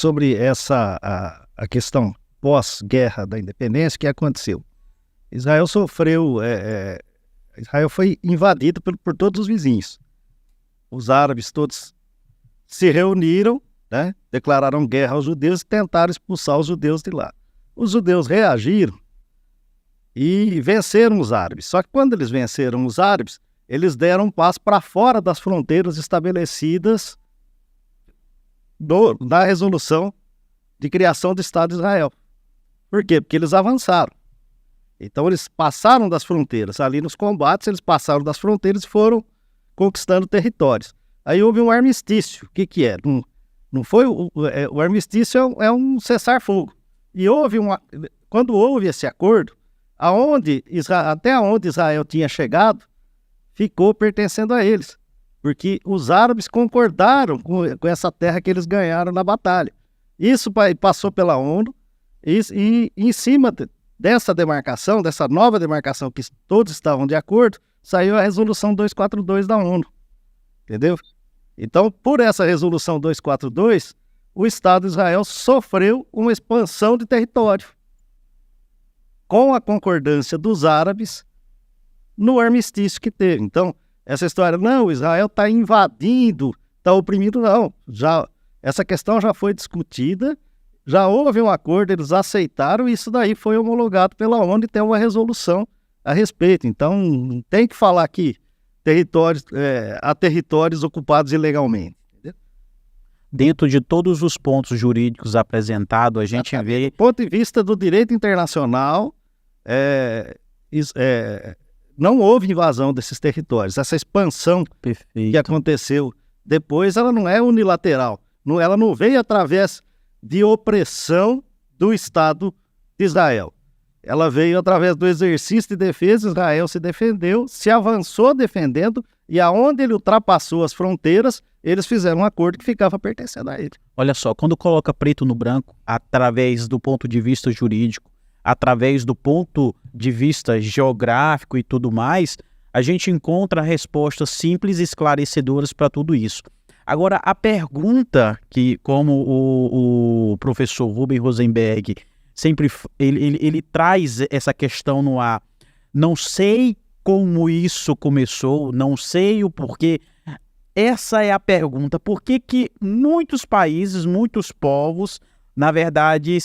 sobre a questão pós-guerra da independência, o que aconteceu? Israel Israel foi invadido por todos os vizinhos. Os árabes todos se reuniram, né, declararam guerra aos judeus e tentaram expulsar os judeus de lá. Os judeus reagiram e venceram os árabes. Só que quando eles venceram os árabes, eles deram um passo para fora das fronteiras estabelecidas na resolução de criação do Estado de Israel. Por quê? Porque eles avançaram. Então eles passaram das fronteiras. Ali nos combates, eles passaram das fronteiras e foram conquistando territórios. Aí houve um armistício. O que é? Não foi o armistício é um cessar-fogo. E quando houve esse acordo, até onde Israel tinha chegado, ficou pertencendo a eles. Porque os árabes concordaram com essa terra que eles ganharam na batalha. Isso passou pela ONU e em cima dessa demarcação, dessa nova demarcação que todos estavam de acordo, saiu a resolução 242 da ONU. Entendeu? Então, por essa resolução 242, o Estado de Israel sofreu uma expansão de território, com a concordância dos árabes no armistício que teve. Então, essa história, não, Israel está invadindo, está oprimindo, não. Essa questão já foi discutida, já houve um acordo, eles aceitaram, e isso daí foi homologado pela ONU e tem uma resolução a respeito. Então, tem que falar que há territórios ocupados ilegalmente. Entendeu? Dentro de todos os pontos jurídicos apresentados, a gente vê... Do ponto de vista do direito internacional, não houve invasão desses territórios. Essa expansão que aconteceu depois, ela não é unilateral. Ela não veio através de opressão do Estado de Israel. Ela veio através do exercício de defesa. Israel se defendeu, se avançou defendendo, e aonde ele ultrapassou as fronteiras, eles fizeram um acordo que ficava pertencendo a ele. Olha só, quando coloca preto no branco, através do ponto de vista jurídico, através do ponto de vista geográfico e tudo mais, a gente encontra respostas simples e esclarecedoras para tudo isso. Agora, a pergunta que, como o professor Rubem Rosenberg sempre ele traz essa questão no ar, não sei como isso começou, não sei o porquê. Essa é a pergunta. Por que que muitos países, muitos povos, na verdade,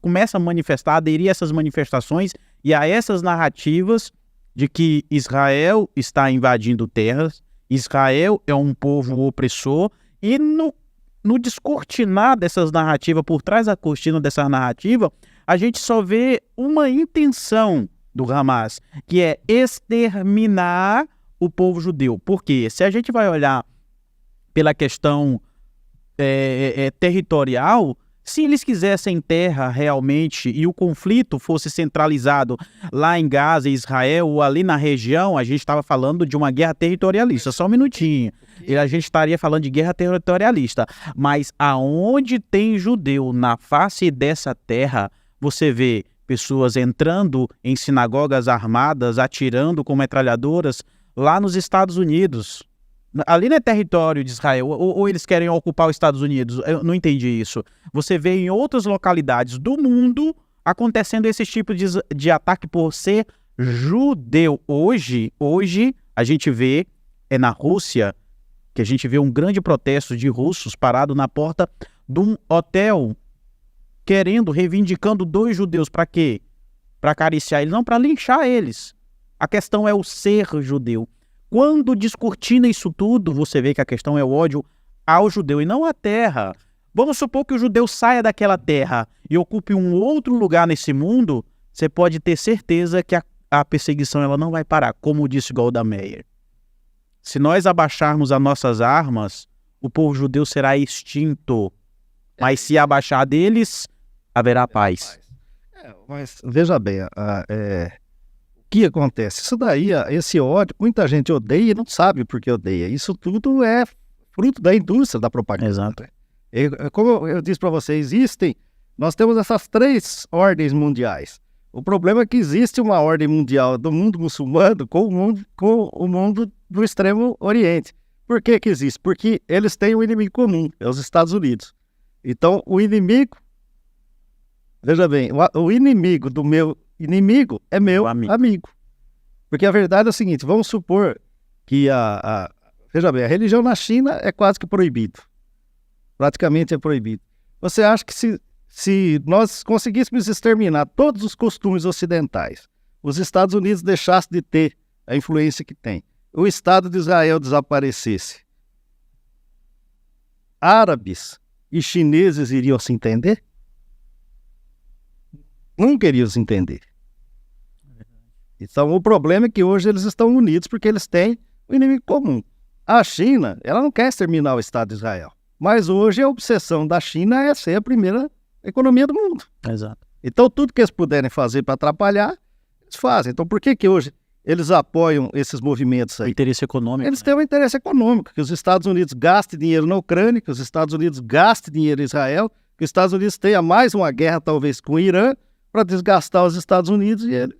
começam a manifestar, aderir a essas manifestações e a essas narrativas de que Israel está invadindo terras, Israel é um povo opressor, e no descortinar dessas narrativas, por trás da cortina dessa narrativa, a gente só vê uma intenção do Hamas, que é exterminar o povo judeu. Por quê? Se a gente vai olhar pela questão territorial, se eles quisessem terra realmente e o conflito fosse centralizado lá em Gaza, Israel ou ali na região, a gente estava falando de uma guerra territorialista. Só um minutinho. E a gente estaria falando de guerra territorialista. Mas aonde tem judeu na face dessa terra, você vê pessoas entrando em sinagogas armadas, atirando com metralhadoras lá nos Estados Unidos. Ali não é território de Israel, ou eles querem ocupar os Estados Unidos? Eu não entendi isso. Você vê em outras localidades do mundo acontecendo esse tipo de ataque por ser judeu. Hoje a gente vê, na Rússia, que a gente vê um grande protesto de russos parado na porta de um hotel, reivindicando 2 judeus. Para quê? Para acariciar eles, não para linchar eles. A questão é o ser judeu. Quando descortina isso tudo, você vê que a questão é o ódio ao judeu e não à terra. Vamos supor que o judeu saia daquela terra e ocupe um outro lugar nesse mundo, você pode ter certeza que a perseguição ela não vai parar, como disse Golda Meir. Se nós abaixarmos as nossas armas, o povo judeu será extinto. Mas se abaixar deles, haverá paz. Mas veja bem, o que acontece? Isso daí, esse ódio, muita gente odeia e não sabe por que odeia. Isso tudo é fruto da indústria da propaganda. Exato. Como eu disse para vocês, nós temos essas 3 ordens mundiais. O problema é que existe uma ordem mundial do mundo muçulmano com o mundo do Extremo Oriente. Por que que existe? Porque eles têm um inimigo comum, é os Estados Unidos. Então, o inimigo, veja bem, o inimigo do meu inimigo é meu amigo. Porque a verdade é o seguinte, vamos supor que veja bem, a religião na China é quase que proibido. Praticamente é proibido. Você acha que se nós conseguíssemos exterminar todos os costumes ocidentais, os Estados Unidos deixassem de ter a influência que tem, o Estado de Israel desaparecesse, árabes e chineses iriam se entender? Não queriam se entender. Então o problema é que hoje eles estão unidos porque eles têm um inimigo comum. A China, ela não quer exterminar o Estado de Israel, mas hoje a obsessão da China é ser a primeira economia do mundo. Exato. Então tudo que eles puderem fazer para atrapalhar, eles fazem. Então por que hoje eles apoiam esses movimentos aí? O interesse econômico. Eles têm um interesse econômico, que os Estados Unidos gastem dinheiro na Ucrânia, que os Estados Unidos gastem dinheiro em Israel, que os Estados Unidos tenha mais uma guerra talvez com o Irã, para desgastar os Estados Unidos e eles